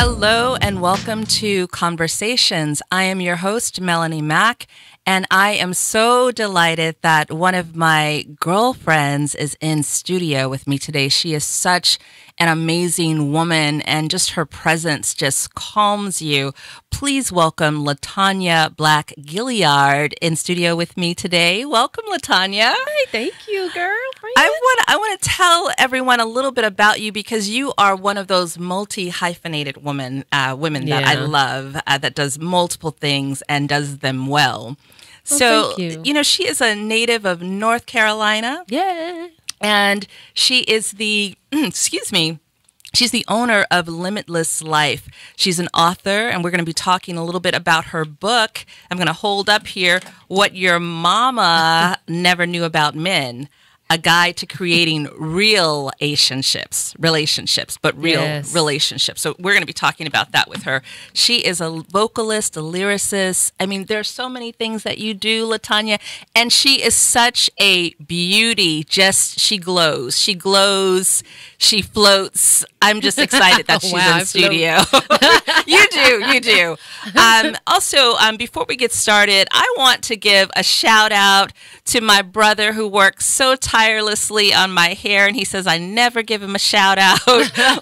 Hello and welcome to Conversations. I am your host, Melanie Mack, and I am so delighted that one of my girlfriends is in studio with me today. She is such an amazing woman, and just her presence just calms you. Please welcome LaTanya Black Gilliard in studio with me today. Welcome, LaTanya. Hi, thank you, girl. I want to tell everyone a little bit about you because you are one of those multi-hyphenated women that I love, that does multiple things and does them well. So, thank you. She is a native of North Carolina. Yeah. And she is the, she's the owner of Limitless Life. She's an author, and we're going to be talking a little bit about her book. I'm going to hold up here, What Your Mama Never Knew About Men. A guide to creating real relationships, but real relationships. So we're going to be talking about that with her. She is a vocalist, a lyricist. I mean, there's so many things that you do, LaTanya, and she is such a beauty. She glows. She glows. She floats. I'm just excited that she's in studio. You do. Also, before we get started, I want to give a shout out to my brother who works so tirelessly on my hair, and he says I never give him a shout out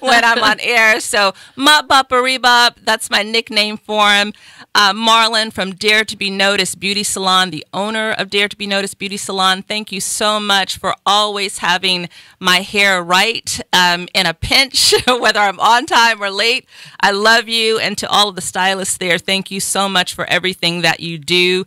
when I'm on air. So Mop Boppery Bop, that's my nickname for him. Marlon from Dare to Be Noticed Beauty Salon, the owner of Dare to Be Noticed Beauty Salon. Thank you so much for always having my hair right in a pinch, whether I'm on time or late. I love you. And to all of the stylists there, thank you so much for everything that you do.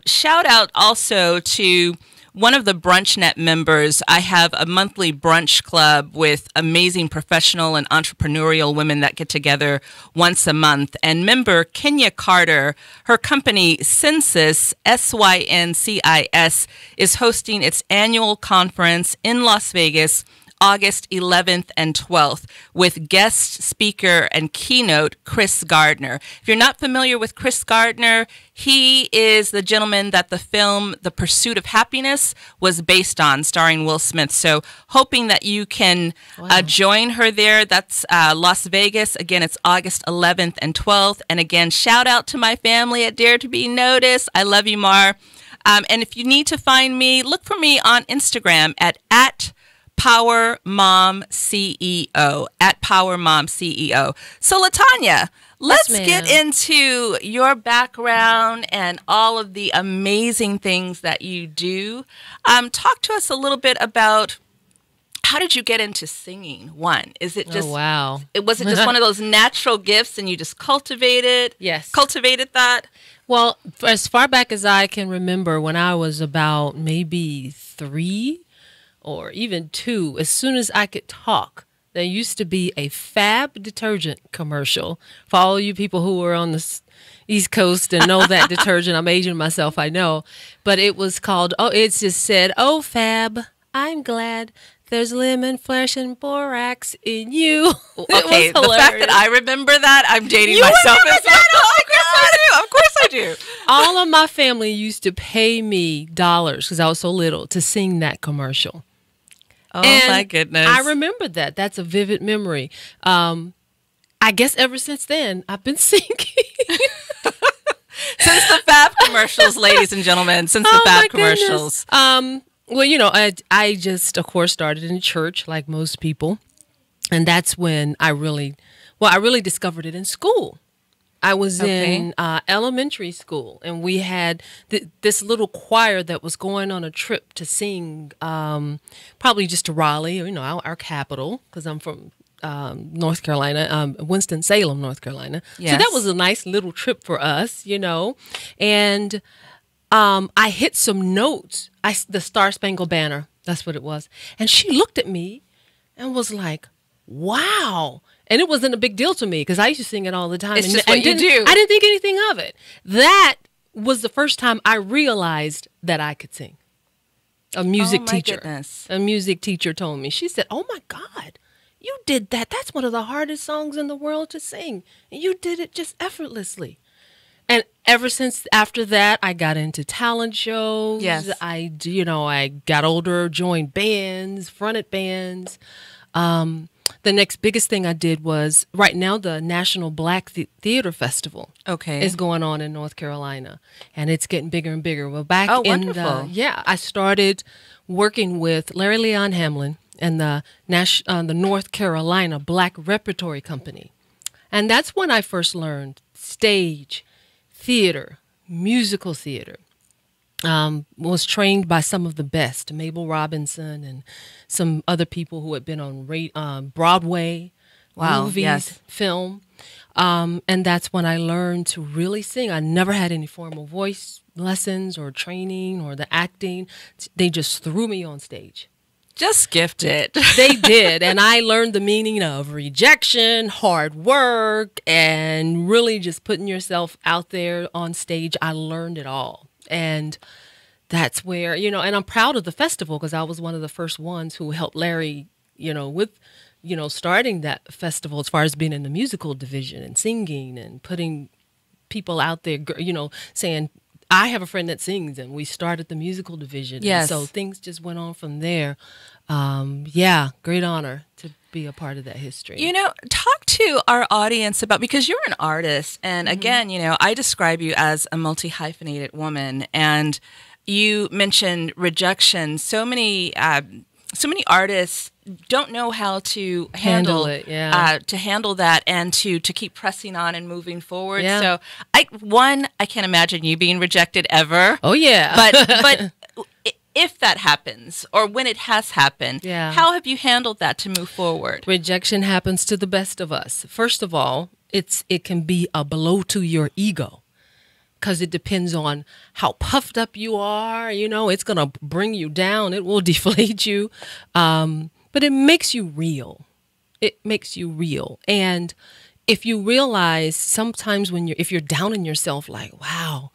Shout out also to one of the BrunchNet members. I have a monthly brunch club with amazing professional and entrepreneurial women that get together once a month. And member Kenya Carter, her company Syncis, SYNCIS, is hosting its annual conference in Las Vegas August 11th and 12th with guest speaker and keynote Chris Gardner. If you're not familiar with Chris Gardner, he is the gentleman that the film The Pursuit of Happiness was based on, starring Will Smith. So hoping that you can join her there. That's Las Vegas. Again, it's August 11th and 12th. And again, shout out to my family at Dare to Be Noticed. I love you, Mar. And if you need to find me, look for me on Instagram at Power Mom CEO, at Power Mom CEO. So LaTanya, let's get into your background and all of the amazing things that you do. Talk to us a little bit about how did you get into singing? One, is it just was it just one of those natural gifts and you just cultivated that? Well, as far back as I can remember, when I was about maybe 3 or even 2, as soon as I could talk, there used to be a Fab detergent commercial. For all you people who were on the East Coast and know that detergent, I'm aging myself, I know. But it was called, it just said, "Oh, Fab, I'm glad there's lemon, flesh, and borax in you." Okay, the fact that I remember that, I'm dating myself as well. Of course I do. All of my family used to pay me dollars, because I was so little, to sing that commercial. Oh, my goodness. I remember that. That's a vivid memory. I guess ever since then, I've been singing. Since the Fab commercials, ladies and gentlemen, since the Fab commercials. Well, I just, of course, started in church like most people. And that's when I really discovered it in school. I was in elementary school, and we had this little choir that was going on a trip to sing, probably just to Raleigh, our capital, because I'm from North Carolina, Winston-Salem, North Carolina. Yes. So that was a nice little trip for us, And I hit some notes, the Star Spangled Banner, that's what it was. And she looked at me and was like, "Wow." And it wasn't a big deal to me because I used to sing it all the time. It's just what you do. I didn't think anything of it. That was the first time I realized that I could sing. A music teacher. Goodness. A music teacher told me. She said, "Oh my God, you did that. That's one of the hardest songs in the world to sing. And you did it just effortlessly." And ever since after that, I got into talent shows. Yes. I got older, joined bands, fronted bands. The next biggest thing I did was right now the National Black Theater Festival is going on in North Carolina, and it's getting bigger and bigger. Well, back in I started working with Larry Leon Hamlin and the North Carolina Black Repertory Company. And that's when I first learned stage, theater, musical theater. Was trained by some of the best, Mabel Robinson and some other people who had been on Broadway, movies, film. And that's when I learned to really sing. I never had any formal voice lessons or training or the acting. They just threw me on stage. Just gifted. They did. And I learned the meaning of rejection, hard work, and really just putting yourself out there on stage. I learned it all. And that's where, and I'm proud of the festival because I was one of the first ones who helped Larry, with, starting that festival as far as being in the musical division and singing and putting people out there, saying, I have a friend that sings, and we started the musical division. Yes. And so things just went on from there. Great honor to be a part of that history. Talk to our audience about, because you're an artist, and again, I describe you as a multi-hyphenated woman, and you mentioned rejection. So many artists don't know how to handle it, to handle that and to keep pressing on and moving forward. Yeah. So I can't imagine you being rejected ever. Oh yeah. But if that happens or when it has happened, how have you handled that to move forward? Rejection happens to the best of us. First of all, it can be a blow to your ego, because it depends on how puffed up you are. It's going to bring you down. It will deflate you. But it makes you real. It makes you real. And if you realize sometimes if you're down on yourself, like, wow,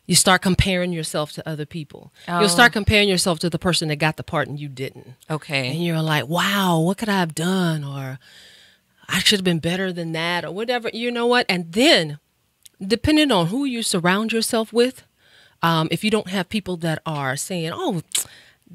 you start comparing yourself to other people. Oh. You'll start comparing yourself to the person that got the part and you didn't. Okay. And you're like, wow, what could I have done? Or I should have been better than that, or whatever. You know what? And then, depending on who you surround yourself with, if you don't have people that are saying, oh,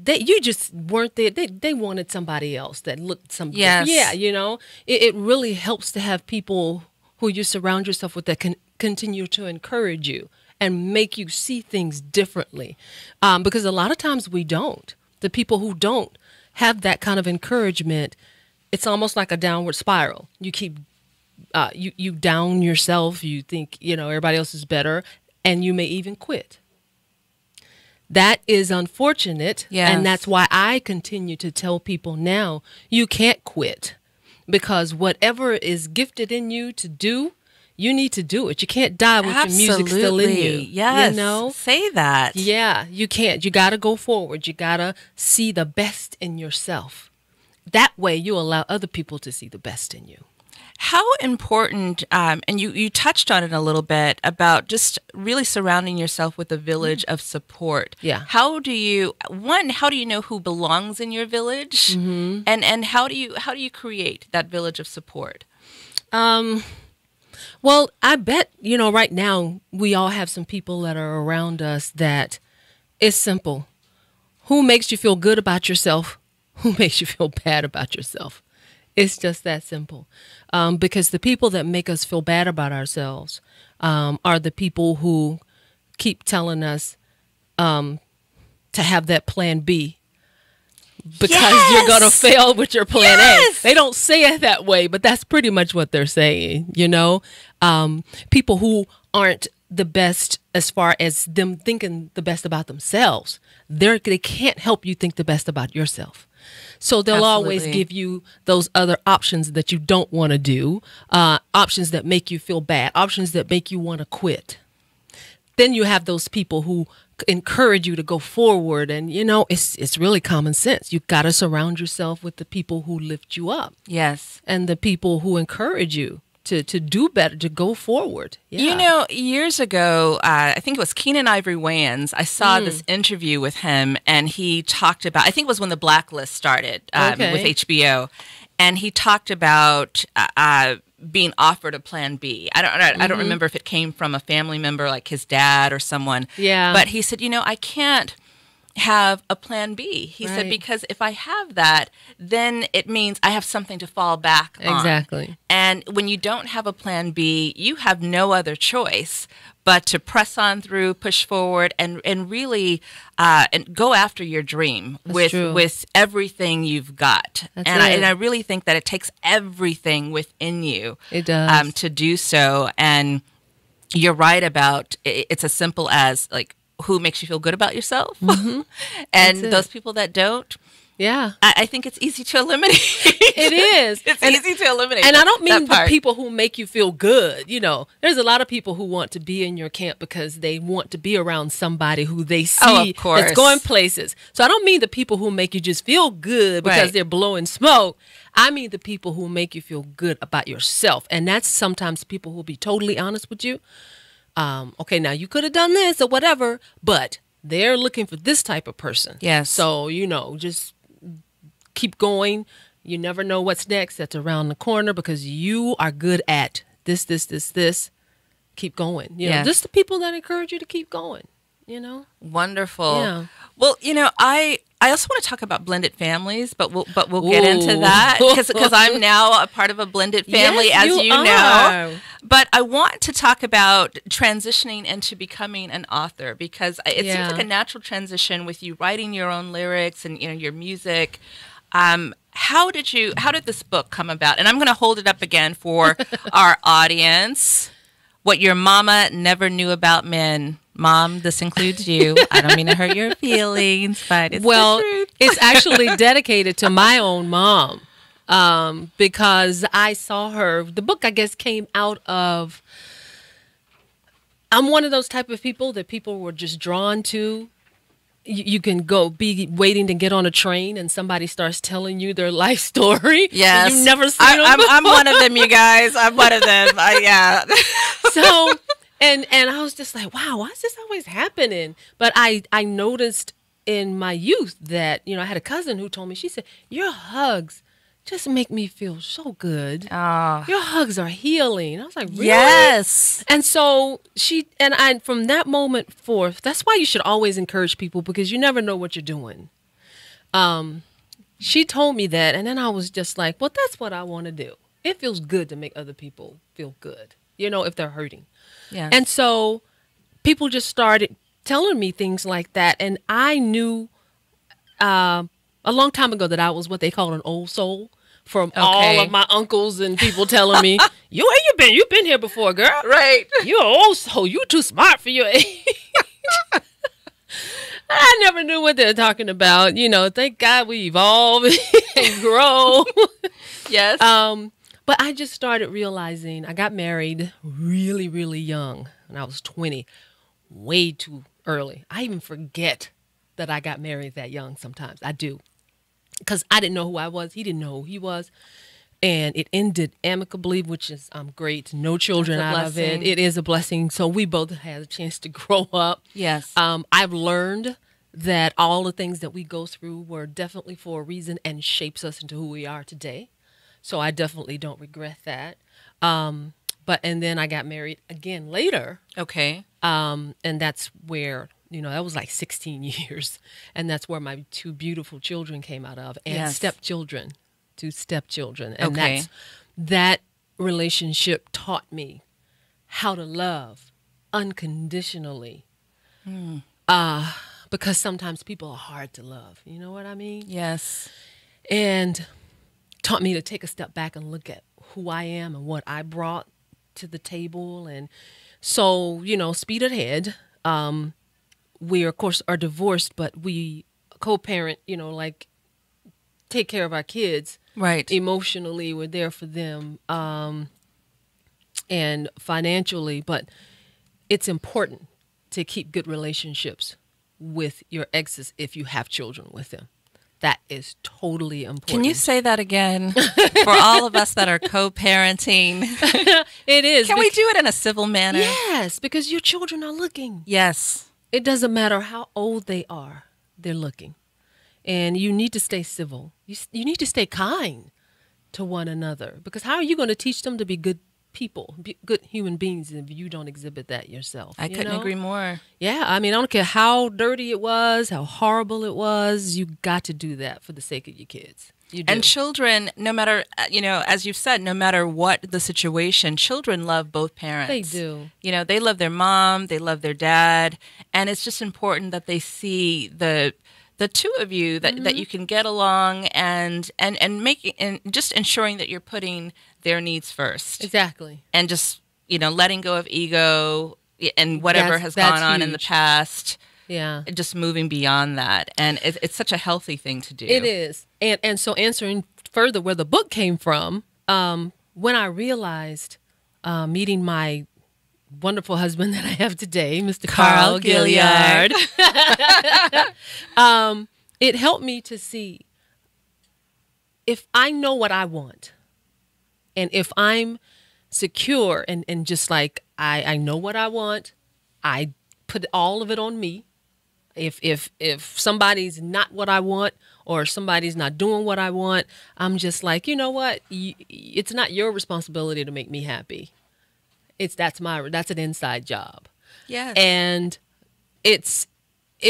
you just weren't there. They wanted somebody else that looked something. Yes. Yeah, it really helps to have people who you surround yourself with that can continue to encourage you and make you see things differently. Because a lot of times we don't. The people who don't have that kind of encouragement, it's almost like a downward spiral. You keep you down yourself. You think, everybody else is better, and you may even quit. That is unfortunate, and that's why I continue to tell people now, you can't quit, because whatever is gifted in you to do, you need to do it. You can't die with your music still in you. Yes, say that. Yeah, you can't. You got to go forward. You got to see the best in yourself. That way you allow other people to see the best in you. How important, and you touched on it a little bit, about just really surrounding yourself with a village of support. Yeah. How do you know who belongs in your village, and how do you create that village of support? Well, I bet, right now we all have some people that are around us that it's simple. Who makes you feel good about yourself? Who makes you feel bad about yourself? It's just that simple. Because the people that make us feel bad about ourselves are the people who keep telling us to have that plan B, because you're going to fail with your plan A. They don't say it that way, but that's pretty much what they're saying, People who aren't the best as far as them thinking the best about themselves, they can't help you think the best about yourself. So they'll always give you those other options that you don't want to do, options that make you feel bad, options that make you want to quit. Then you have those people who encourage you to go forward. And, it's really common sense. You've got to surround yourself with the people who lift you up. Yes. And the people who encourage you to do better, to go forward. Yeah. Years ago, I think it was Keenan Ivory Wayans, I saw this interview with him, and he talked about, I think it was when the Blacklist started with HBO, and he talked about being offered a plan B. I don't remember if it came from a family member like his dad or someone. Yeah. But he said, I can't have a plan B. He said, Right. because if I have that, then it means I have something to fall back on. Exactly. And when you don't have a plan B, you have no other choice but to press on through, push forward, and really and go after your dream true. with everything you've got. That's And I it. really think that it takes everything within you It does. to do so. And you're right about it's as simple as like who makes you feel good about yourself, and That's it. those people that don't. Yeah. I think it's easy to eliminate. It is. It's easy to eliminate. And I don't mean that the part. people who make you feel good. You know, there's a lot of people who want to be in your camp because they want to be around somebody who they see Oh, of course. that's going places. So I don't mean the people who make you just feel good because Right. they're blowing smoke. I mean the people who make you feel good about yourself. And that's sometimes people who will be totally honest with you. Okay, now you could have done this or whatever, but they're looking for this type of person. Yes. So, you know, just keep going. You never know what's next. That's around the corner because you are good at this. Keep going. You know, Yes. just the people that encourage you to keep going, you know? Wonderful. Yeah. Well, you know, I also want to talk about blended families, but we'll get into Ooh. that because I'm now a part of a blended family, Yes, as you know. are. But I want to talk about transitioning into becoming an author because it seems Yeah. like a natural transition with you writing your own lyrics and your music. How did this book come about? And I'm going to hold it up again for our audience. What your mama never knew about men. Mom, this includes you. I don't mean to hurt your feelings, but it's Well, the truth. it's actually dedicated to my own mom because I saw her. The book, I guess, came out of. I'm one of those type of people that people were just drawn to. You can be waiting to get on a train and somebody starts telling you their life story. Yes. You've never seen them I'm before. one of them, you guys. I'm one of them. Yeah. So, and I was just like, wow, why is this always happening? But I noticed in my youth that, you know, I had a cousin who told me, she said, your hugs just make me feel so good. Oh, Your hugs are healing. I was like, really? yes. And so I from that moment forth, that's why you should always encourage people because you never know what you're doing. She told me that, and then I was just like, well, that's what I want to do. It feels good to make other people feel good, you know, if they're hurting. Yeah. And so people just started telling me things like that, and I knew a long time ago that I was what they call an old soul. From all of my uncles and people telling me, Where you been? You've been here before, girl. Right. You're old soul. You too smart for your age. I never knew what they're talking about. You know, thank God we evolve and grow. Yes. But I just started realizing I got married really, really young when I was 20, way too early. I even forget that I got married that young sometimes. I do. Because I didn't know who I was. He didn't know who he was. And it ended amicably, which is great. No children That's a out of it. blessing. It is a blessing. So we both had a chance to grow up. Yes. I've learned that all the things that we go through were definitely for a reason and shapes us into who we are today. So I definitely don't regret that. And then I got married again later. Okay. And that's where, you know, that was like 16 years. And that's where my two beautiful children came out of. And Yes. stepchildren, two stepchildren. And Okay. that relationship taught me how to love unconditionally. Because sometimes people are hard to love. You know what I mean? Yes. And taught me to take a step back and look at who I am and what I brought to the table. And so, you know, speed ahead. We, of course, are divorced, but we co-parent, you know, like take care of our kids. Right. Emotionally, we're there for them and financially. But it's important to keep good relationships with your exes if you have children with them. That is totally important. Can you say that again for all of us that are co-parenting? It is. Can we do it in a civil manner? Yes, because your children are looking. Yes. It doesn't matter how old they are, they're looking. And you need to stay civil. You need to stay kind to one another. Because how are you going to teach them to be good people, good human beings, if you don't exhibit that yourself. I couldn't agree more. Yeah, I mean, I don't care how dirty it was, how horrible it was. You got to do that for the sake of your kids. You do. And children, no matter, as you've said, no matter what the situation, children love both parents. They do. They love their mom, they love their dad, and it's just important that they see the two of you that you can get along and just ensuring that you're putting their needs first. Exactly. And just, letting go of ego and whatever has gone on in the past. Yeah. Just moving beyond that. And it's such a healthy thing to do. It is. And so answering further where the book came from, when I realized meeting my wonderful husband that I have today, Mr. Carl Gilliard, it helped me to see if I know what I want and if I'm secure and just like I know what I want, I put all of it on me. If somebody's not what I want or somebody's not doing what I want, I'm just like, you know what? It's not your responsibility to make me happy. That's an inside job. Yes. And it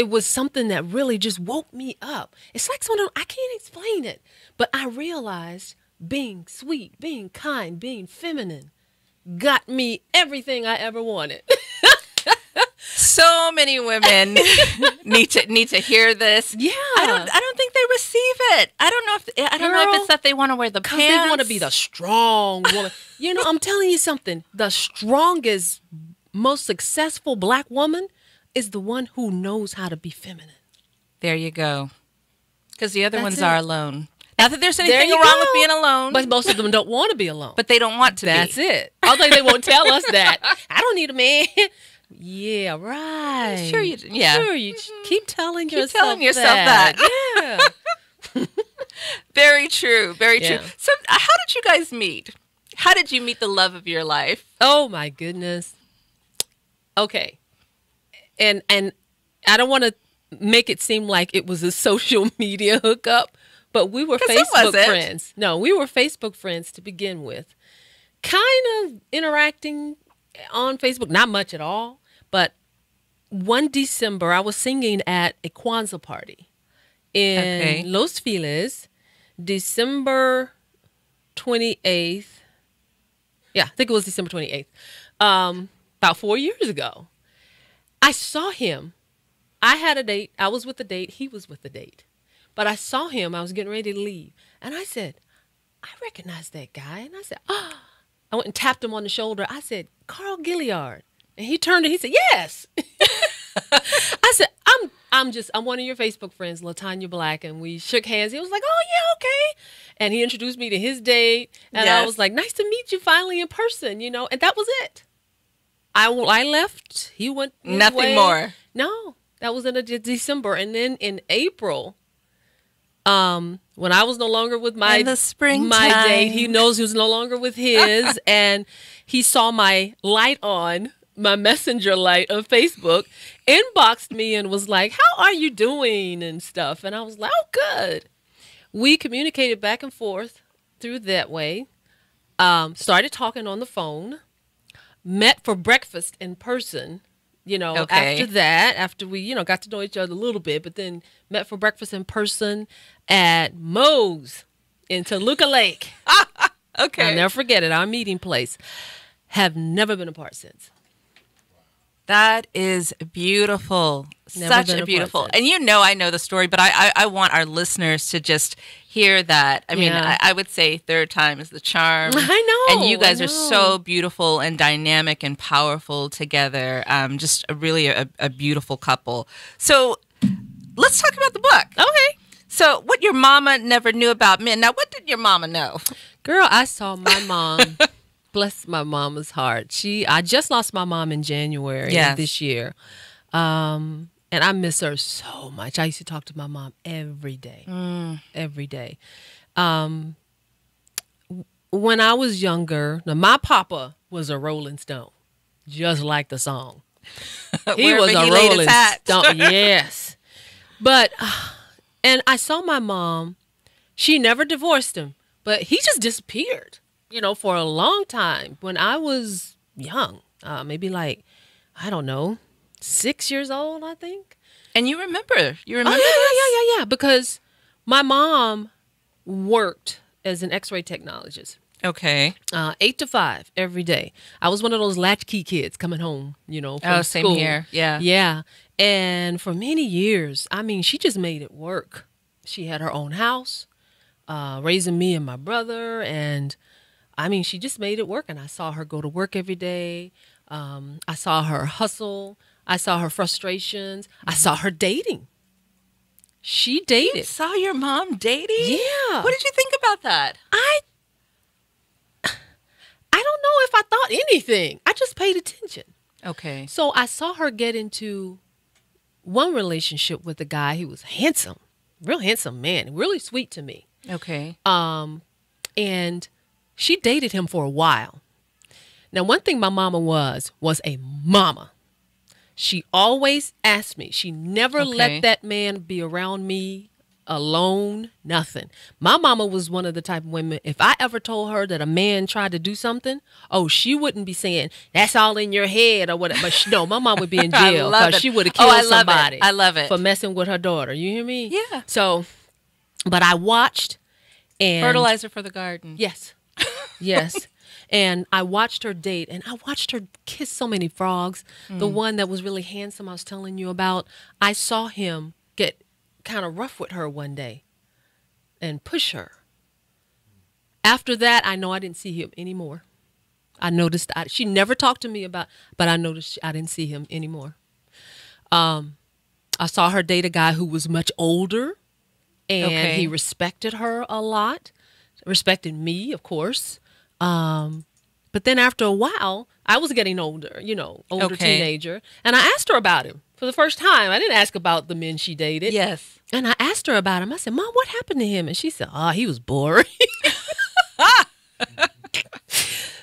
was something that really just woke me up. It's like I can't explain it, but I realized being sweet, being kind, being feminine got me everything I ever wanted. So many women need to hear this. Yeah, I don't think they receive it. I don't know if it's that they want to wear the pants. They want to be the strong woman. I'm telling you something. The strongest, most successful black woman is the one who knows how to be feminine. There you go. Because the other ones are alone. Not that there's anything wrong with being alone. But most of them don't want to be alone. But they don't want to That's it. Although they won't tell us that. I don't need a man. Yeah, right. Sure you do. Yeah. Sure you keep telling yourself that. Yeah. Very true. Very true. So how did you guys meet? How did you meet the love of your life? Oh my goodness. Okay. And I don't want to make it seem like it was a social media hookup, but we were Facebook friends. No, we were Facebook friends to begin with. Kind of interacting on Facebook, not much at all, but one December I was singing at a Kwanzaa party in Los Feliz, December 28th. Yeah, I think it was December 28th, about 4 years ago. I saw him. I had a date. I was with the date. He was with the date. But I saw him. I was getting ready to leave. And I said, I recognize that guy. And I said, I went and tapped him on the shoulder. I said, Carl Gilliard. And he turned and he said, yes. I said, I'm one of your Facebook friends, LaTanya Black. And we shook hands. He was like, oh, yeah, okay. And he introduced me to his date. And I was like, nice to meet you finally in person, And that was it. I left. He went his Nothing way. more. No, that was in December. And then in April, when I was no longer with my date, he knows he was no longer with his, and he saw my light on, my messenger light on Facebook, inboxed me and was like, how are you doing and stuff? And I was like, oh, good. We communicated back and forth through that way, started talking on the phone, met for breakfast in person. After we, got to know each other a little bit, but then met for breakfast in person at Moe's in Toluca Lake. Okay. I'll never forget it, our meeting place. Have never been apart since. That is beautiful. Such a beautiful. And I know the story, but I want our listeners to just hear that. I mean, I would say third time is the charm. I know. And you guys are so beautiful and dynamic and powerful together. Just really a beautiful couple. So let's talk about the book. Okay. So what your mama never knew about men. Now, what did your mama know? Girl, I saw my mom. Bless my mama's heart. I just lost my mom in January of this year. And I miss her so much. I used to talk to my mom every day. Every day. When I was younger, now my papa was a Rolling Stone, just like the song. He was a Rolling Stone. Yes. But, and I saw my mom. She never divorced him, but he just disappeared. for a long time when I was young, maybe like, I don't know, 6 years old, I think. And you remember Oh, yeah, because my mom worked as an X-ray technologist. Okay. 8 to 5 every day. I was one of those latchkey kids coming home, from Same school. here. Yeah. Yeah. And for many years, I mean, she just made it work. She had her own house, raising me and my brother. And I mean, she just made it work. And I saw her go to work every day. I saw her hustle. I saw her frustrations. I saw her dating. She dated. You saw your mom dating? Yeah. What did you think about that? I don't know if I thought anything. I just paid attention. Okay. So I saw her get into one relationship with a guy who was handsome, real handsome man, really sweet to me. Okay. And she dated him for a while. Now, one thing my mama was a mama. She always asked me. She never let that man be around me alone, nothing. My mama was one of the type of women, if I ever told her that a man tried to do something, she wouldn't be saying, that's all in your head or whatever. But no, my mom would be in jail because she would have killed somebody. I love it. For messing with her daughter. You hear me? Yeah. So, but I watched and... Fertilizer for the garden. Yes. Yes. And I watched her date, and I watched her kiss so many frogs. The one that was really handsome I was telling you about, I saw him get kind of rough with her one day and push her. After that, I know I didn't see him anymore. I noticed she never talked to me about, but I noticed I didn't see him anymore. I saw her date a guy who was much older, and he respected her a lot, respected me, of course. But then after a while, I was getting older, older teenager. And I asked her about him for the first time. I didn't ask about the men she dated. Yes. And I asked her about him. I said, Mom, what happened to him? And she said, he was boring.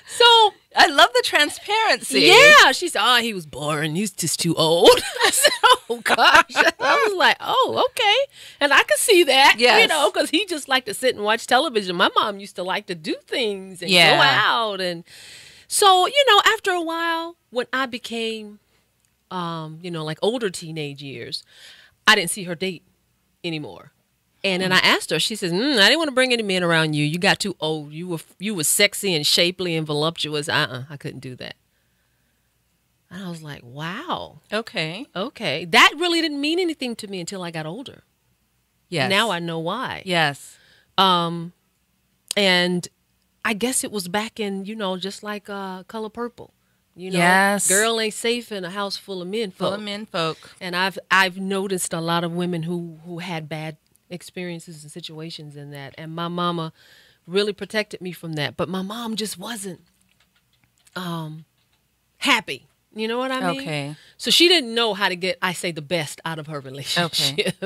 So I love the transparency. Yeah. She said, he was boring. He's just too old. I said, oh, gosh. I was like, okay. And I could see that, because he just liked to sit and watch television. My mom used to like to do things and go out. And so, after a while, when I became, like older teenage years, I didn't see her date anymore. And then I asked her, she says, I didn't want to bring any men around you. You got too old. You were sexy and shapely and voluptuous. I couldn't do that. And I was like, wow. Okay. That really didn't mean anything to me until I got older. Yes. Now I know why. Yes. And I guess it was back in, just like Color Purple. Yes. Girl ain't safe in a house full of men folk. Full of men folk. And I've noticed a lot of women who had bad experiences and situations in that, and my mama really protected me from that, but my mom just wasn't happy, you know what I mean? So she didn't know how to get, I say, the best out of her relationships.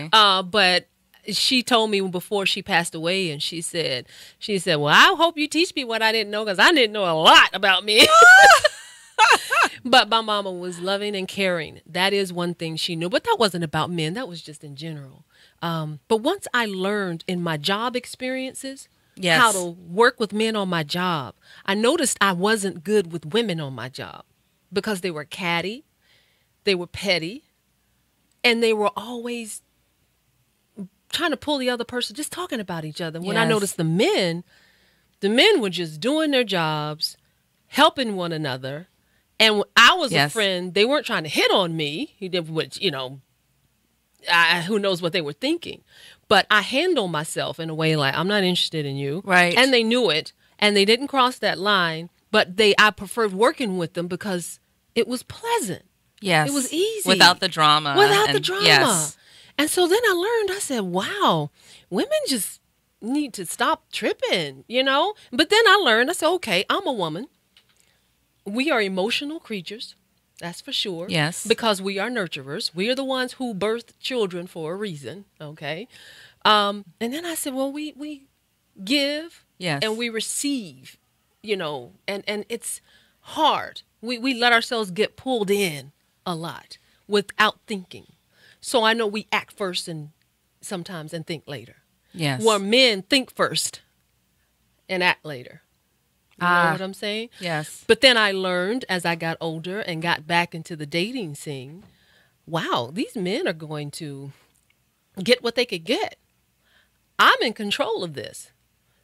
But she told me before she passed away, and she said, well, I hope you teach me what I didn't know, because I didn't know a lot about men. But my mama was loving and caring. That is one thing she knew. But that wasn't about men. That was just in general. But once I learned in my job experiences how to work with men on my job, I noticed I wasn't good with women on my job because they were catty, they were petty, and they were always trying to pull the other person, just talking about each other. When I noticed the men were just doing their jobs, helping one another. And I was a friend. They weren't trying to hit on me, which, who knows what they were thinking. But I handled myself in a way like, I'm not interested in you. Right. And they knew it. And they didn't cross that line. But I preferred working with them because it was pleasant. Yes. It was easy. Without the drama. Yes. And so then I learned, I said, wow, women just need to stop tripping, But then I learned, I said, okay, I'm a woman. We are emotional creatures, that's for sure. Yes. Because we are nurturers. We are the ones who birth children for a reason, okay? And then I said, well, we give and we receive, and it's hard. We let ourselves get pulled in a lot without thinking. So I know we act first and sometimes and think later. Yes. Where men think first and act later. You know what I'm saying? Yes. But then I learned as I got older and got back into the dating scene, wow, these men are going to get what they could get. I'm in control of this.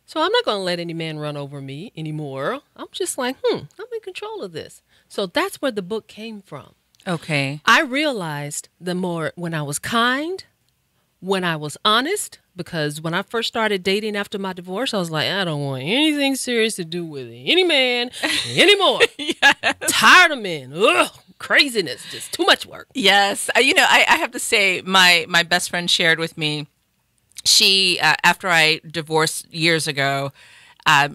So I'm not going to let any man run over me anymore. I'm just like, I'm in control of this. So that's where the book came from. Okay. I realized the more when I was kind, when I was honest, because when I first started dating after my divorce, I was like, I don't want anything serious to do with any man anymore. Yes. Tired of men. Ugh, craziness, just too much work. Yes. I have to say, my best friend shared with me, she, after I divorced years ago,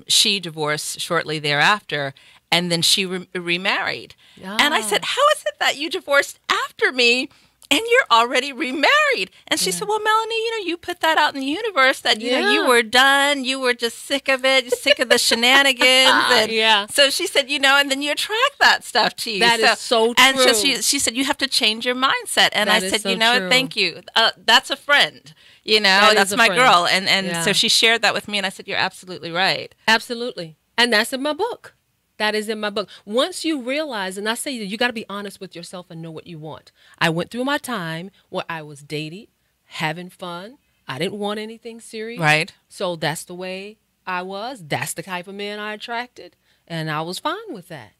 she divorced shortly thereafter, and then she remarried. And I said, how is it that you divorced after me and you're already remarried? And she said, well, Melanie, you put that out in the universe that, you were done. You were just sick of it, sick of the shenanigans. And so she said, and then you attract that stuff to you. That is so true. And so she said, you have to change your mindset. And I said, true. Thank you. That's a friend. That's my girl. And so she shared that with me. And I said, you're absolutely right. Absolutely. And that's in my book. That is in my book. Once you realize, and I say you got to be honest with yourself and know what you want. I went through my time where I was dating, having fun. I didn't want anything serious. Right. So that's the way I was. That's the type of man I attracted. And I was fine with that.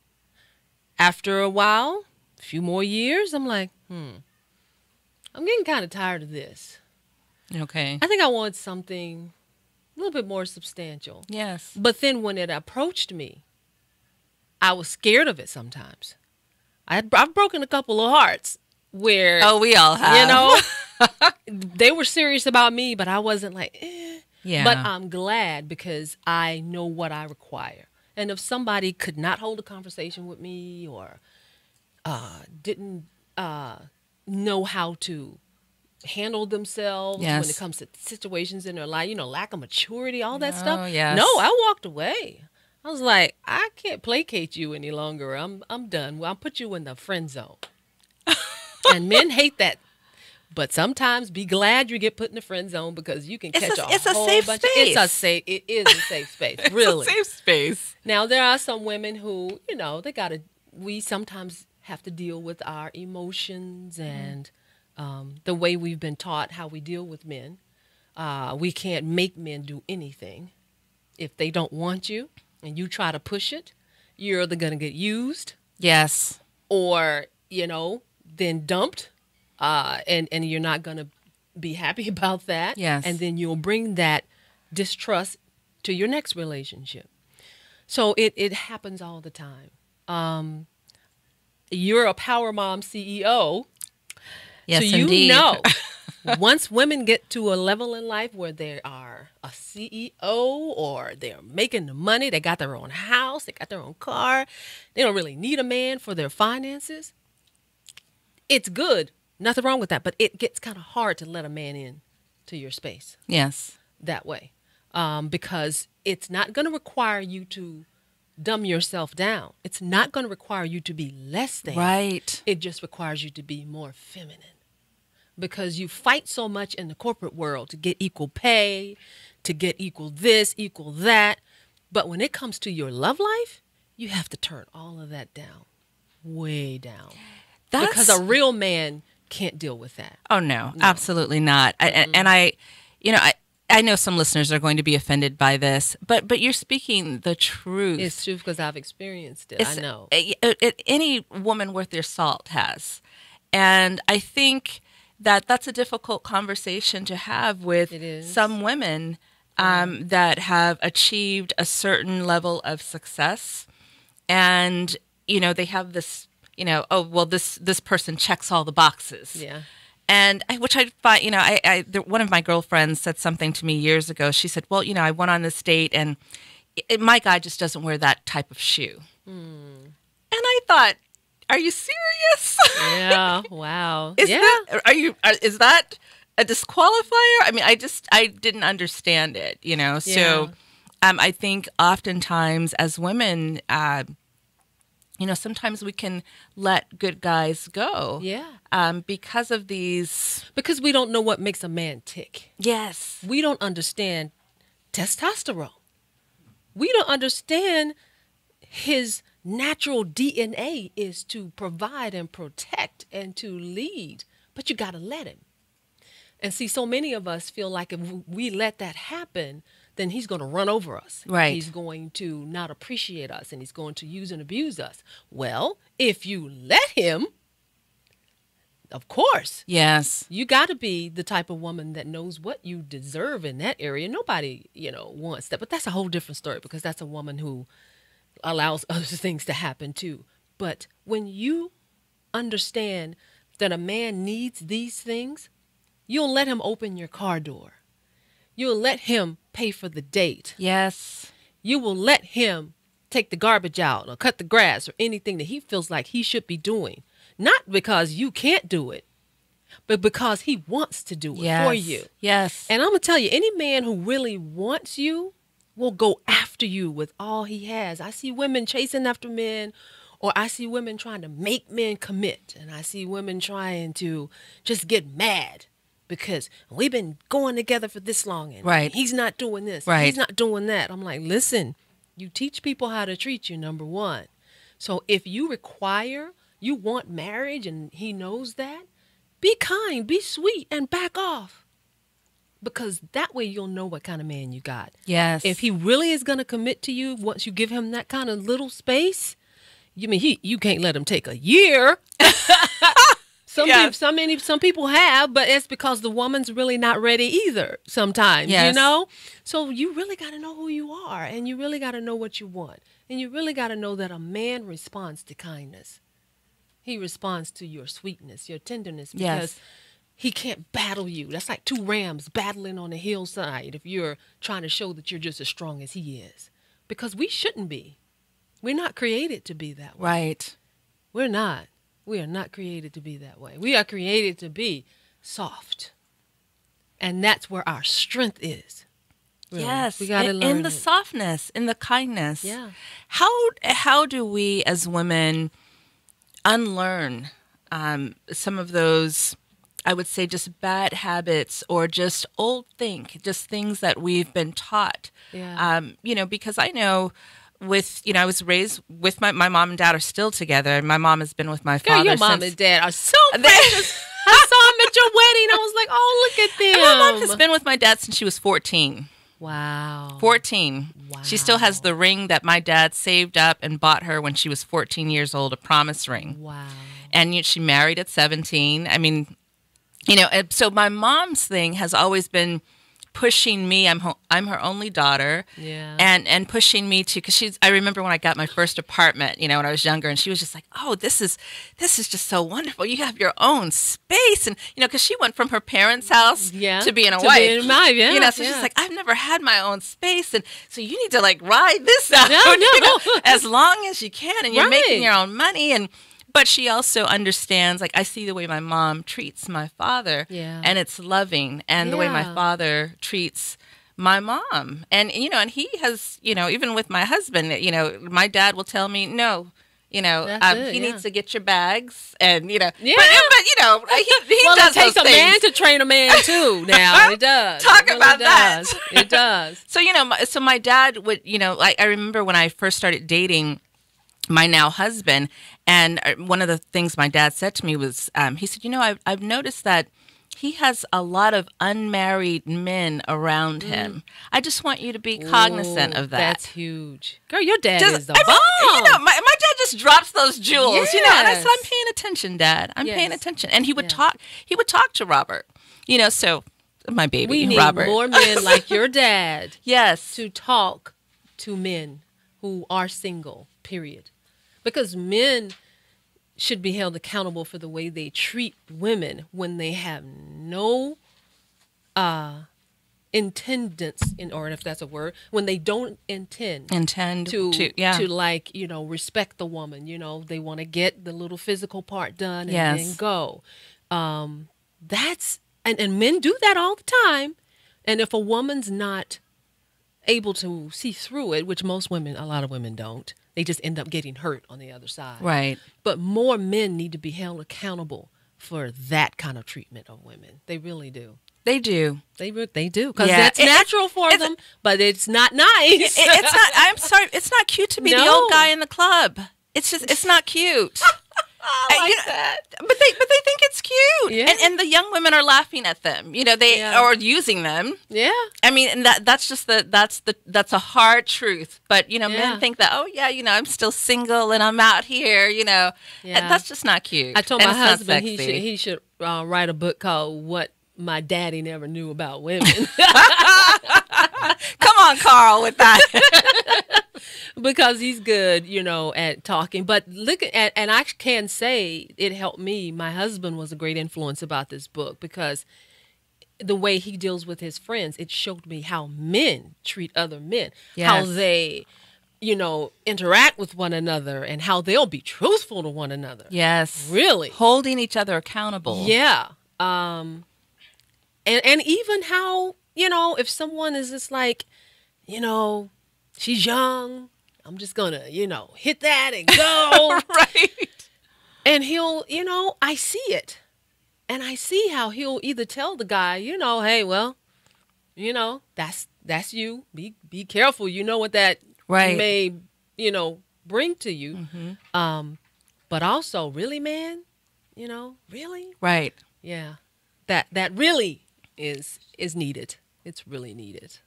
After a while, a few more years, I'm like, I'm getting kind of tired of this. Okay. I think I want something a little bit more substantial. Yes. But then when it approached me, I was scared of it sometimes. I've broken a couple of hearts where... Oh, we all have. They were serious about me, but I wasn't like, Yeah. But I'm glad because I know what I require. And if somebody could not hold a conversation with me or didn't know how to handle themselves when it comes to situations in their life, lack of maturity, all that stuff. Yes. No, I walked away. I was like, I can't placate you any longer. I'm done. Well, I'll put you in the friend zone. And men hate that. But sometimes be glad you get put in the friend zone because you can catch it's a whole safe bunch space. It is a safe space. Really. It's a safe space. Now, there are some women who, we sometimes have to deal with our emotions and the way we've been taught how we deal with men. We can't make men do anything. If they don't want you and you try to push it, you're either going to get used. Yes. Or, then dumped. And you're not going to be happy about that. Yes. And then you'll bring that distrust to your next relationship. So it happens all the time. You're a power mom CEO. Yes, so indeed. Once women get to a level in life where they are a CEO or they're making the money, they got their own house, they got their own car, they don't really need a man for their finances. It's good. Nothing wrong with that. But it gets kind of hard to let a man in to your space. Yes. That way. Because it's not going to require you to dumb yourself down. It's not going to require you to be less than. Right. It just requires you to be more feminine. Because you fight so much in the corporate world to get equal pay, to get equal this, equal that. But when it comes to your love life, you have to turn all of that down. Way down. Because a real man can't deal with that. Oh, no. Absolutely not. And I know some listeners are going to be offended by this, but you're speaking the truth. It's true because I've experienced it. I know. Any woman worth their salt has. And I think that's a difficult conversation to have with some women that have achieved a certain level of success. And, they have this, this person checks all the boxes. Yeah. And which I find, one of my girlfriends said something to me years ago. She said, well, I went on this date and my guy just doesn't wear that type of shoe. And I thought, are you serious? Yeah. Wow. Is that a disqualifier? I mean, I didn't understand it, So I think oftentimes as women, sometimes we can let good guys go. Yeah. Because of these. Because we don't know what makes a man tick. Yes. We don't understand testosterone. We don't understand his natural DNA is to provide and protect and to lead, but you got to let him. And see, so many of us feel like if we let that happen, then he's going to run over us. Right. He's going to not appreciate us, and he's going to use and abuse us. Well, if you let him, of course. Yes. You got to be the type of woman that knows what you deserve in that area. Nobody, wants that. But that's a whole different story, because that's a woman who allows other things to happen too. But when you understand that a man needs these things, you'll let him open your car door. You'll let him pay for the date. Yes. You will let him take the garbage out or cut the grass or anything that he feels like he should be doing. Not because you can't do it, but because he wants to do it for you. Yes. And I'm going to tell you, any man who really wants you will go after you with all he has. I see women chasing after men, or I see women trying to make men commit. And I see women trying to just get mad because we've been going together for this long, and right. he's not doing this, right. he's not doing that. I'm like, listen, you teach people how to treat you, number one. So if you want marriage and he knows that, be kind, be sweet, and back off. Because that way you'll know what kind of man you got. Yes. If he really is going to commit to you, once you give him that kind of little space, you can't let him take a year. Some people have, but it's because the woman's really not ready either sometimes, So you really got to know who you are, and you really got to know what you want. And you really got to know that a man responds to kindness. He responds to your sweetness, your tenderness, because he can't battle you. That's like two rams battling on a hillside if you're trying to show that you're just as strong as he is. Because we shouldn't be. We're not created to be that way. Right. We're not. We are not created to be that way. We are created to be soft. And that's where our strength is. Really. Yes. We got to learn in the softness, in the kindness. Yeah. How do we as women unlearn some of those, I would say, just bad habits or just just things that we've been taught? Yeah. Because I know I was raised with my mom and dad are still together. My mom has been with my father. Your mom and dad are so precious. I saw them at your wedding. I was like, oh, look at them. My mom has been with my dad since she was 14. Wow. 14. Wow. She still has the ring that my dad saved up and bought her when she was 14 years old, a promise ring. Wow. And she married at 17. I mean, so my mom's thing has always been pushing me. I'm her only daughter. Yeah. And pushing me to, because I remember when I got my first apartment, when I was younger, and she was just like, oh, this is just so wonderful. You have your own space. And, because she went from her parents' house to being a wife. Being a wife, so she's like, I've never had my own space. And so you need to ride this out as long as you can. And you're making your own money. But she also understands, I see the way my mom treats my father, and it's loving, and the way my father treats my mom. And, and he has, even with my husband, my dad will tell me, no, he needs to get your bags, and, he well, does it takes those a man things. to train a man, too, now. It does. Talk about that. It does. So, so my dad would, I remember when I first started dating my now husband, and one of the things my dad said to me was, he said, I've noticed that he has a lot of unmarried men around him. I just want you to be cognizant of that. That's huge. Girl, your dad is the bomb. My dad just drops those jewels, and I said, I'm paying attention, Dad. I'm paying attention. And he would talk to Robert, so my baby, we need Robert. more men like your dad. Yes. To talk to men who are single, period. Because men should be held accountable for the way they treat women when they have no intendance, or if that's a word, when they don't intend to respect the woman. They want to get the little physical part done and then go. That's and men do that all the time. And if a woman's not able to see through it, which a lot of women don't, they just end up getting hurt on the other side. Right. But more men need to be held accountable for that kind of treatment of women. They really do. They do. They do, because that's natural for them, but it's not nice. It's not. I'm sorry. It's not cute to be the old guy in the club. It's not cute. I like that. But they think it's cute. Yeah. And the young women are laughing at them. They are using them. Yeah. I mean, and that's just that's a hard truth. But men think that, oh yeah, I'm still single and I'm out here. And that's just not cute. I told my husband he should write a book called "What My Daddy Never Knew About Women." Come on, Carl, with that. Because he's good, at talking. But look at, and I can say it helped me. My husband was a great influence about this book, because the way he deals with his friends, it showed me how men treat other men, how they, interact with one another, and how they'll be truthful to one another. Yes. Really. Holding each other accountable. Yeah. And even how, if someone is just like, she's young, I'm just going to, hit that and go. Right. And he'll, I see it. And I see how he'll either tell the guy, hey, well, that's you. Be careful. You know what that may, bring to you. Mm-hmm. But also, really, man, really? Right. Yeah. That really is needed. It's really needed.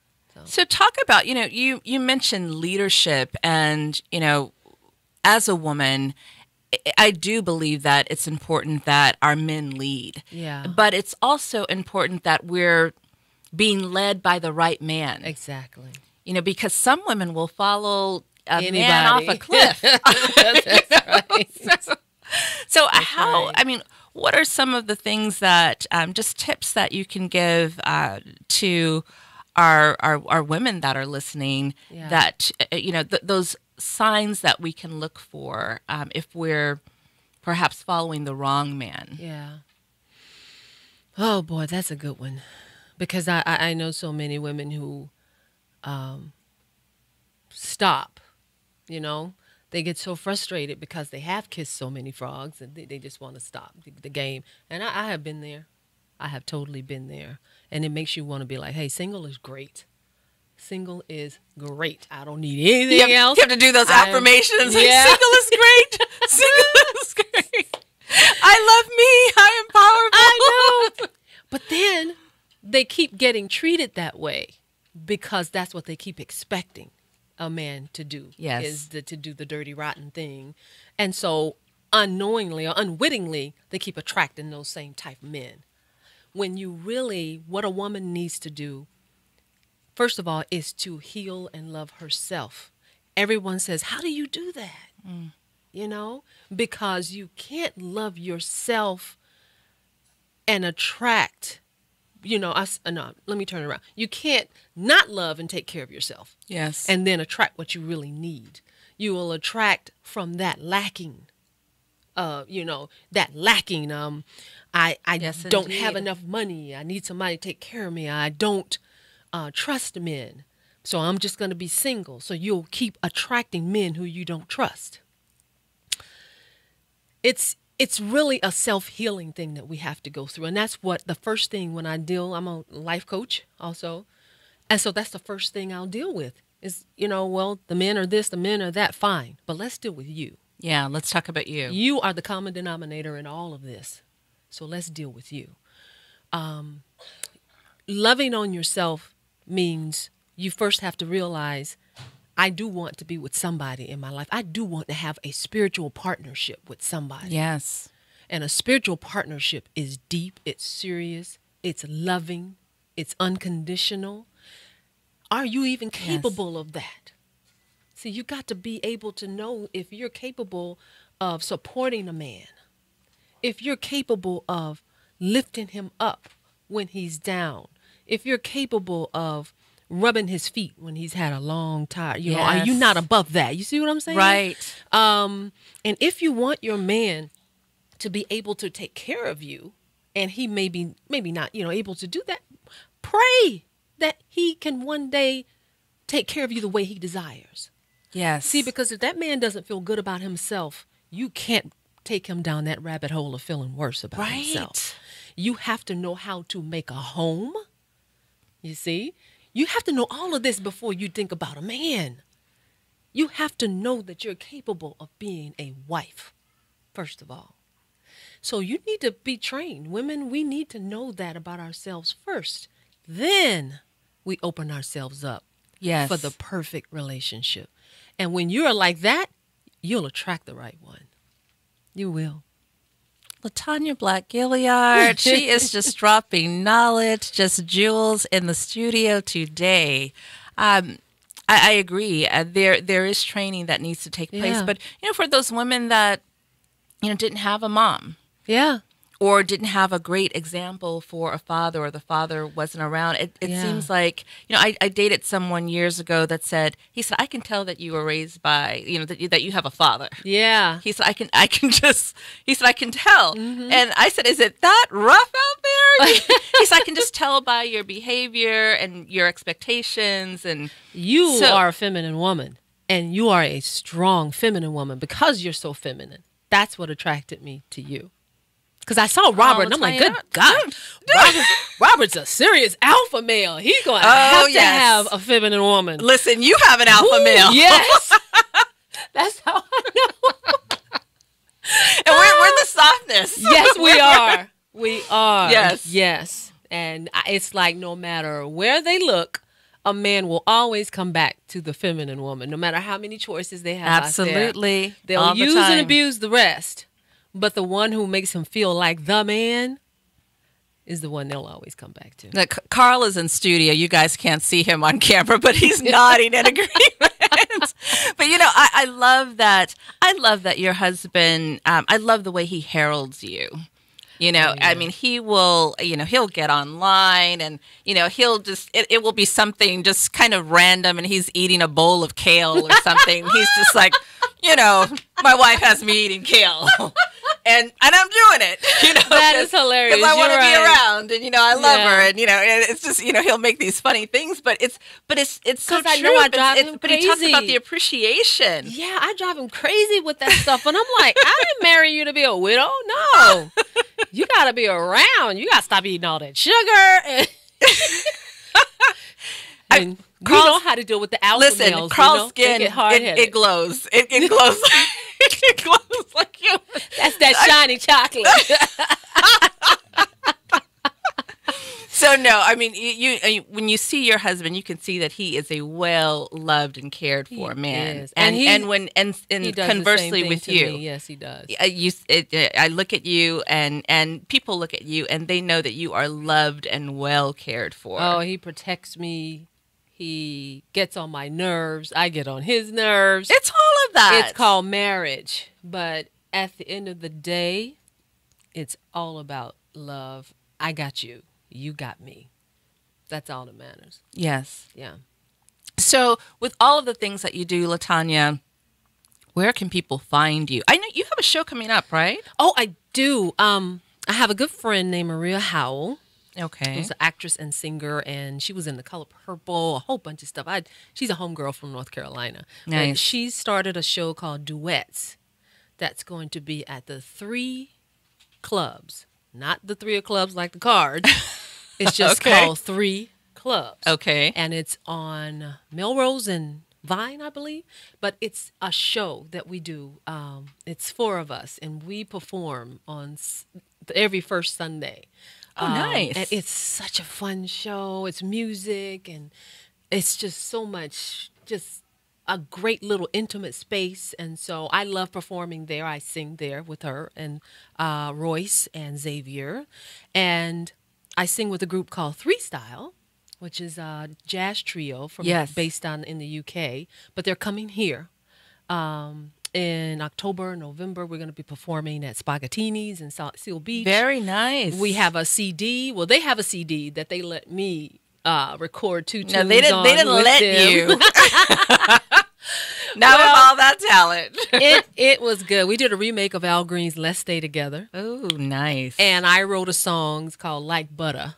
So talk about, you mentioned leadership, and, as a woman, I do believe that it's important that our men lead. Yeah. But it's also important that we're being led by the right man. Exactly. Because some women will follow a man off a cliff. That's right. So what are some of the things that, just tips that you can give to our women that are listening, that, those signs that we can look for if we're perhaps following the wrong man? Yeah. Oh, boy, that's a good one. Because I know so many women who stop, They get so frustrated because they have kissed so many frogs, and they just want to stop the game. And I have been there. I have totally been there. And it makes you want to be like, hey, single is great. Single is great. I don't need anything else. You have to do those affirmations. Yeah. Single is great. Single is great. I love me. I am powerful. I know. But then they keep getting treated that way because that's what they keep expecting a man to do. Yes. Is to do the dirty, rotten thing. And so unknowingly or unwittingly, they keep attracting those same type of men. When you really, what a woman needs to do, first of all, is to heal and love herself. Everyone says, how do you do that? Because you can't love yourself and attract, no, let me turn it around. You can't not love and take care of yourself. Yes. And then attract what you really need. You will attract from that lacking, that lacking, I don't have enough money. I need somebody to take care of me. I don't trust men. So I'm just going to be single. So you'll keep attracting men who you don't trust. It's really a self-healing thing that we have to go through. And that's what the first thing when I'm a life coach also. And so that's the first thing I'll deal with is, well, the men are this, the men are that, fine. But let's deal with you. Yeah, let's talk about you. You are the common denominator in all of this. So let's deal with you. Loving on yourself means you first have to realize, I do want to be with somebody in my life. I do want to have a spiritual partnership with somebody. Yes. And a spiritual partnership is deep, it's serious, it's loving, it's unconditional. Are you even capable of that? See, you got to be able to know if you're capable of supporting a man, if you're capable of lifting him up when he's down, if you're capable of rubbing his feet when he's had a long time, are you not above that? You see what I'm saying? Right. And if you want your man to be able to take care of you, and he maybe not, able to do that, pray that he can one day take care of you the way he desires. Yes. See, because if that man doesn't feel good about himself, you can't take him down that rabbit hole of feeling worse about himself. You have to know how to make a home. You see? You have to know all of this before you think about a man. You have to know that you're capable of being a wife, first of all. So you need to be trained. Women, we need to know that about ourselves first. Then we open ourselves up for the perfect relationship. And when you're like that, you'll attract the right one. You will. LaTanya Black Gilliard, she is just dropping knowledge, just jewels in the studio today. I agree. There is training that needs to take place, but for those women that didn't have a mom, or didn't have a great example for a father, or the father wasn't around, it seems like I dated someone years ago that said, he said, I can tell that you were raised by that you have a father. Yeah. He said, I can tell. And I said, is it that rough out there? He said, I can just tell by your behavior and your expectations. And you are a feminine woman, and you are a strong feminine woman because you're so feminine. That's what attracted me to you. Because I saw Robert, and I'm like, good God, Robert's a serious alpha male. He's going to have to have a feminine woman. Listen, you have an alpha male. Yes. That's how I know. And we're the softness. Yes, we are. We are. Yes. Yes. And it's like no matter where they look, a man will always come back to the feminine woman, no matter how many choices they have. Absolutely. Out there. They'll use and abuse the rest. But the one who makes him feel like the man is the one they'll always come back to. Now, Carl is in studio. You guys can't see him on camera, but he's nodding in agreement. But I love that. I love that your husband. I love the way he heralds you. I mean, he will. He'll get online, and he'll just. It will be something just kind of random, and he's eating a bowl of kale or something. He's just like, my wife has me eating kale. And I'm doing it, That is hilarious. Because I want to be around, and I love her, and it's just he'll make these funny things, but it's so true. I know I drive him but crazy. he talks about the appreciation. Yeah, I drive him crazy with that stuff, and I'm like, I didn't marry you to be a widow. No, you got to be around. You got to stop eating all that sugar. And we know how to deal with the alpha males. Carl's skin, it glows. It glows. It glows like you. That's that shiny chocolate. So no, I mean, you when you see your husband, you can see that he is a well loved and cared for man. Is. And he does conversely the same with thing you, to me. Yes, he does. I look at you, and people look at you, and they know that you are loved and well cared for. Oh, he protects me. He gets on my nerves. I get on his nerves. It's all of that. It's called marriage. But at the end of the day, it's all about love. I got you. You got me. That's all that matters. Yes. Yeah. So with all of the things that you do, LaTanya, where can people find you? I know you have a show coming up, right? Oh, I do. I have a good friend named Maria Howell. Okay. Who's an actress and singer, and she was in The Color Purple, a whole bunch of stuff. She's a homegirl from North Carolina. Nice. But she started a show called Duets that's going to be at the 3 clubs. Not the 3 of clubs like the cards. It's just called 3 clubs. Okay. And it's on Melrose and Vine, I believe. But it's a show that we do. It's 4 of us, and we perform on every first Sunday. Oh, nice. And it's such a fun show. It's music, and it's just so much, just a great little intimate space. And so I love performing there. I sing there with her and Royce and Xavier. And I sing with a group called Three Style, which is a jazz trio based in the UK. But they're coming here. In October, November, we're going to be performing at Spaghettini's in South Seal Beach. Very nice. We have a CD. Well, they have a CD that they let me record 2 tunes on. No, they didn't let them. you. Not with all that talent. It was good. We did a remake of Al Green's Let's Stay Together. Oh, nice. And I wrote a song called Like Butter.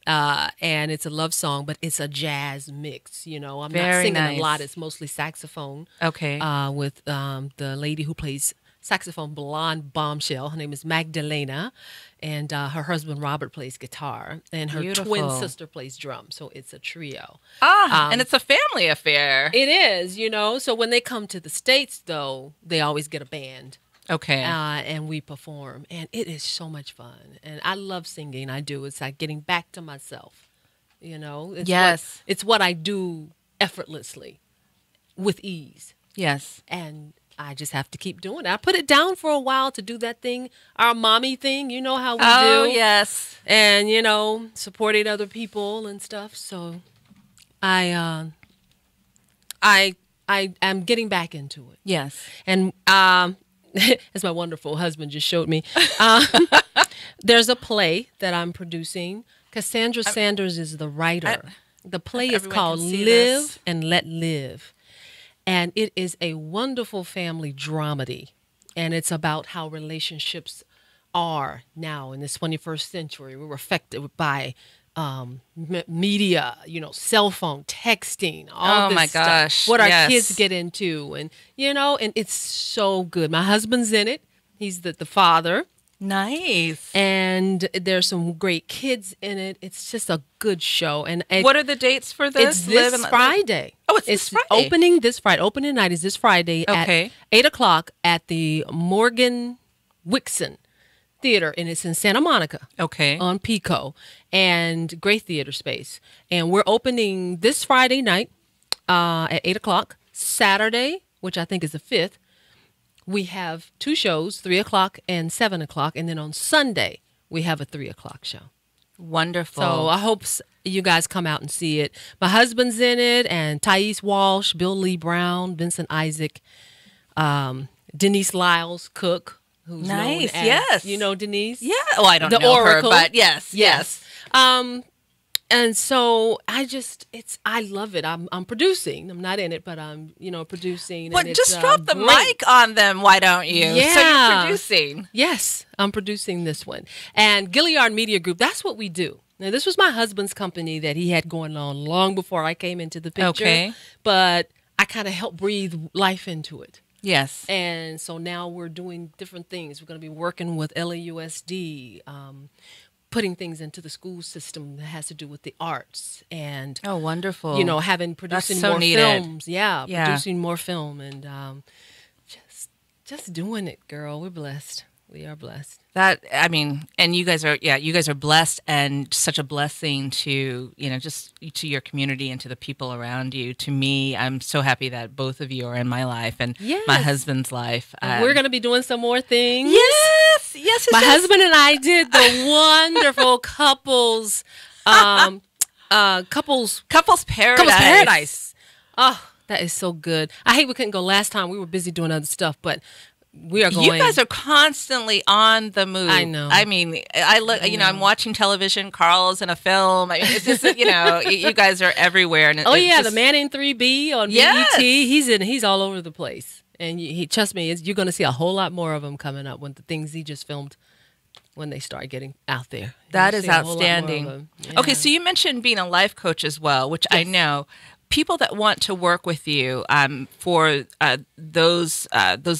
And it's a love song, but it's a jazz mix. I'm not singing a lot. It's mostly saxophone. Okay. With the lady who plays saxophone blonde bombshell. Her name is Magdalena, and her husband Robert plays guitar, and her twin sister plays drums. So it's a trio. And it's a family affair. It is, you know. So when they come to the States, though, they always get a band. Okay. And we perform, and it is so much fun. And I love singing. I do. It's like getting back to myself, you know. It's what I do effortlessly, with ease. Yes. And I just have to keep doing it. I put it down for a while to do that thing, our mommy thing. You know how we do. Oh, yes. And, you know, supporting other people and stuff. So I am getting back into it. Yes. And as my wonderful husband just showed me, there's a play that I'm producing. Cassandra Sanders is the writer. The play is called Live and Let Live. And it is a wonderful family dramedy. And it's about how relationships are now in this 21st century. We're affected by media, you know, cell phone, texting, all this stuff. What our kids get into. And, you know, and it's so good. My husband's in it. He's the father. Nice. And there's some great kids in it. It's just a good show. And what are the dates for this? It's this Friday. Oh, it's this Friday. Opening this Friday. Opening night is this Friday at 8 o'clock at the Morgan Wixon Theater, and it's in Santa Monica. Okay. On Pico, and great theater space. And we're opening this Friday night at 8 o'clock. Saturday, which I think is the 5th, we have 2 shows, 3 o'clock and 7 o'clock. And then on Sunday, we have a 3 o'clock show. Wonderful. So I hope you guys come out and see it. My husband's in it, and Thais Walsh, Bill Lee Brown, Vincent Isaac, Denise Lyles Cook, who's known as, you know Denise? Yeah. Oh, I don't know Oracle. Her, but yes. And so I love it. I'm producing. I'm not in it, but I'm, producing. But and just drop the mic on them, why don't you? Yeah. So you're producing. Yes, I'm producing this one. And Gilliard Media Group, that's what we do. Now, this was my husband's company that he had going on long before I came into the picture. Okay. But I kind of helped breathe life into it. Yes. And so now we're doing different things. We're going to be working with LAUSD, putting things into the school system that has to do with the arts, and oh, wonderful! Producing more films, producing more film, and just doing it, girl. We're blessed. We are blessed. And you guys are blessed, and such a blessing to just to your community and to the people around you. To me, I'm so happy that both of you are in my life and my husband's life. We're going to be doing some more things. Yes. My husband and I did the wonderful couples paradise. Oh, that is so good. I hate we couldn't go last time. We were busy doing other stuff, but we are going. You guys are constantly on the move. I know. I mean, I look. I'm watching television. Carl's in a film. I mean, it's just you guys are everywhere. And the Man in 3B on BET. He's all over the place. And trust me, you're going to see a whole lot more of him coming up when the things he just filmed when they start getting out there. That is outstanding. Yeah. Okay, so you mentioned being a life coach as well, which I know. People that want to work with you, for those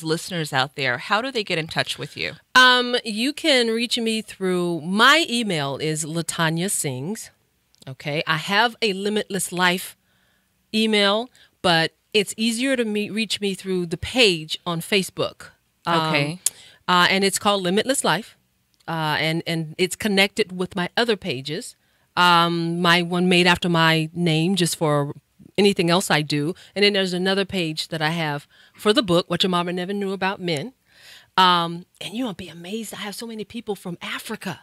listeners out there, how do they get in touch with you? You can reach me through my email is Latanya Sings. Okay, I have a Limitless Life email, but it's easier to reach me through the page on Facebook. Okay, and it's called Limitless Life, and it's connected with my other pages. My one made after my name, just for anything else I do. And then there's another page that I have for the book, What Your Mama Never Knew About Men. And you'll be amazed. I have so many people from Africa.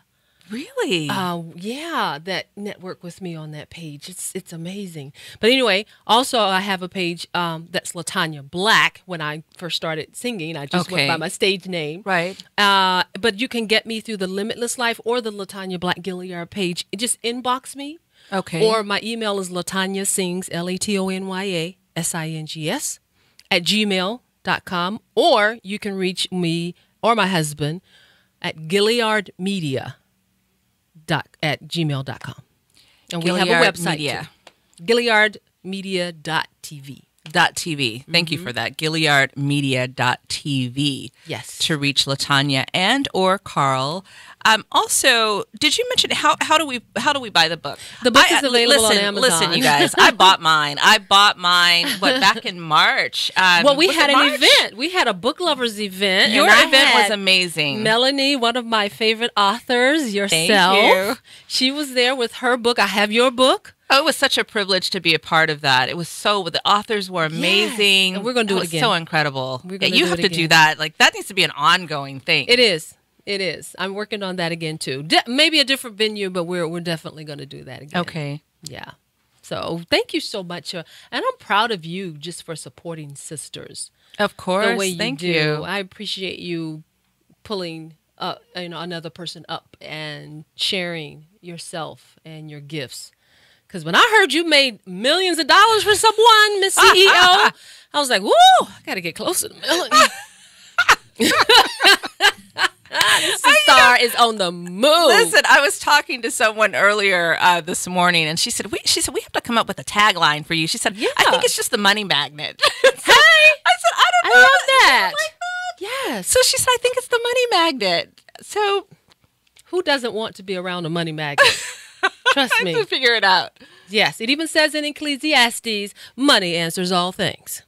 Really? That network with me on that page. It's amazing. But anyway, also I have a page that's Latanya Black. When I first started singing, I just went by my stage name. Right. But you can get me through the Limitless Life or the Latanya Black Gilliard page. Just inbox me. Okay. Or my email is Latanya Sings, LATONYA SINGS @gmail.com. Or you can reach me or my husband at GilliardMedia @gmail.com. And we have a website, Media. GilliardMedia.tv. .tv. Thank you for that. GilliardMedia.tv. Yes. To reach LaTanya and or Carl. Also, did you mention how do we buy the book? The book is available on Amazon. Listen, you guys, I bought mine. Back in March. Well, we had an event. We had a book lovers event. Your event was amazing. Melanie, one of my favorite authors, yourself. Thank you. She was there with her book. I have your book. Oh, it was such a privilege to be a part of that. It was the authors were amazing. Yes. And we're going to do it again. So incredible. You have to do that. Like, that needs to be an ongoing thing. It is. It is. I'm working on that again too. Maybe a different venue, but we're definitely going to do that again. Okay. Yeah. So thank you so much, and I'm proud of you just for supporting sisters. Of course. The way you Thank do. you. I appreciate you pulling another person up and sharing yourself and your gifts. Because when I heard you made millions of dollars for someone, Miss CEO, I was like, woo, I got to get closer to Melanie. This star is on the move. Listen, I was talking to someone earlier this morning, and she said, we have to come up with a tagline for you. She said, I think it's just the money magnet. Hey, I said, I don't know. I love that. Like that. Yes. So she said, I think it's the money magnet. So who doesn't want to be around a money magnet? Trust me. I have to figure it out. Yes, it even says in Ecclesiastes, money answers all things.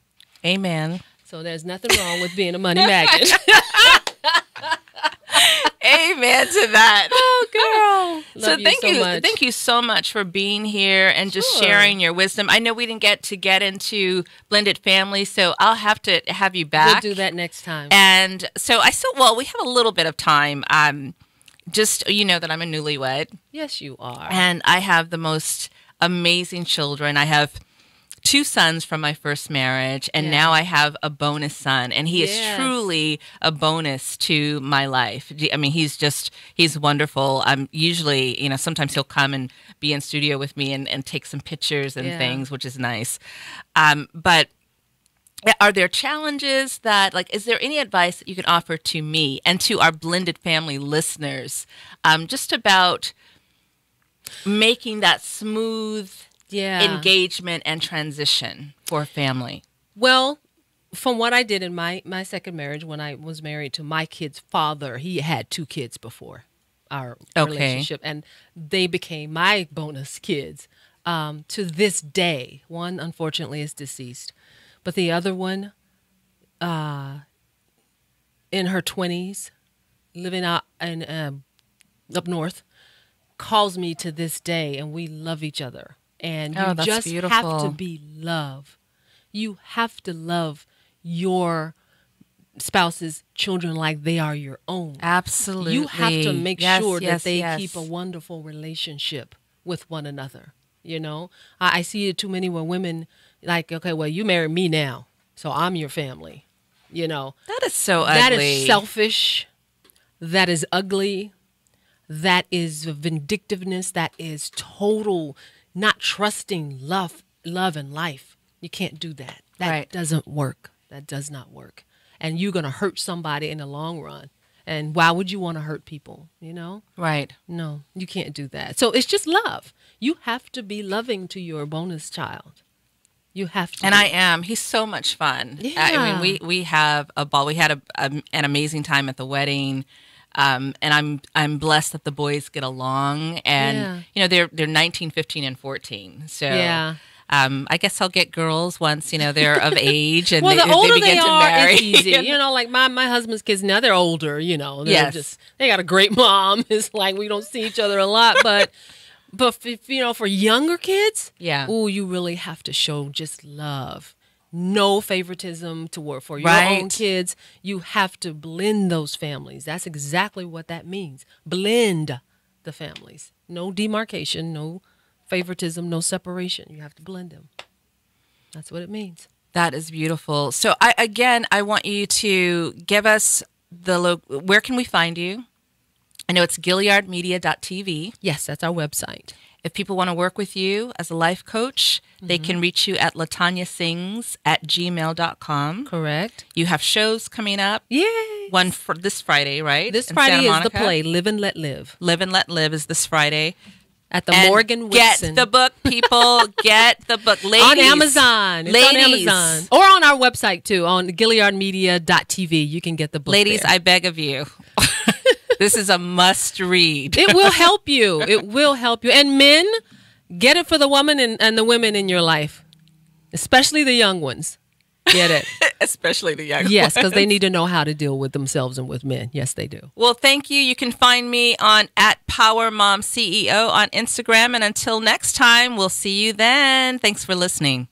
Amen. So there's nothing wrong with being a money magnet. Amen to that. Oh, girl. So thank you so much for being here and just sharing your wisdom. I know we didn't get into blended family, so I'll have to have you back. We'll do that next time. And so we have a little bit of time. Just, you know that I'm a newlywed. Yes, you are. And I have the most amazing children. I have 2 sons from my first marriage, and now I have a bonus son, and he is truly a bonus to my life. I mean, he's wonderful. Usually, sometimes he'll come and be in studio with me and take some pictures and things, which is nice. But are there challenges is there any advice that you can offer to me and to our blended family listeners, just about making that smooth engagement and transition for a family? Well, from what I did in my second marriage, when I was married to my kid's father, he had 2 kids before our relationship, and they became my bonus kids. To this day, one unfortunately is deceased, but the other one, in her 20s, living out in up north, calls me to this day, and we love each other. And you just have to be love. You have to love your spouse's children like they are your own. Absolutely. You have to make sure that they keep a wonderful relationship with one another. I see it too many where women okay, well, you married me now, so I'm your family. That is so ugly. That is selfish. That is ugly. That is vindictiveness. That is total not trusting love and life. You can't do that. That doesn't work. That does not work. And you're going to hurt somebody in the long run. And why would you want to hurt people, Right. No, you can't do that. So it's just love. You have to be loving to your bonus child. You have to. And I am. He's so much fun. Yeah. I mean, we have a ball. We had an amazing time at the wedding. And I'm blessed that the boys get along, and they're 19, 15, and 14. So I guess I'll get girls once they're of age and well, the older they begin to marry. It's easy. Like my husband's kids now, they're older. They got a great mom. It's like we don't see each other a lot, but for younger kids, you really have to show just love. No favoritism for your own kids. You have to blend those families. That's exactly what that means. Blend the families. No demarcation, no favoritism, no separation. You have to blend them. That's what it means. That is beautiful. So I want you to give us where can we find you? I know it's GilliardMedia.tv. Yes, that's our website. If people want to work with you as a life coach, they can reach you at latanyasings@gmail.com. Correct. You have shows coming up. Yay! One for this Friday, right? This Friday is the play, Live and Let Live. Live and Let Live is this Friday. At the And Morgan Whitson. Get the book, people. Get the book. Ladies. On Amazon. It's on Ladies. Amazon. Or on our website, too, on GilliardMedia.tv. You can get the book Ladies, there. I beg of you. This is a must read. It will help you. It will help you. And men, get it for the woman and the women in your life, especially the young ones. Get it. Especially the young Yes, because they ones. need to know how to deal with themselves and with men. Yes, they do. Well, thank you. You can find me on @PowerMomCEO on Instagram. And until next time, we'll see you then. Thanks for listening.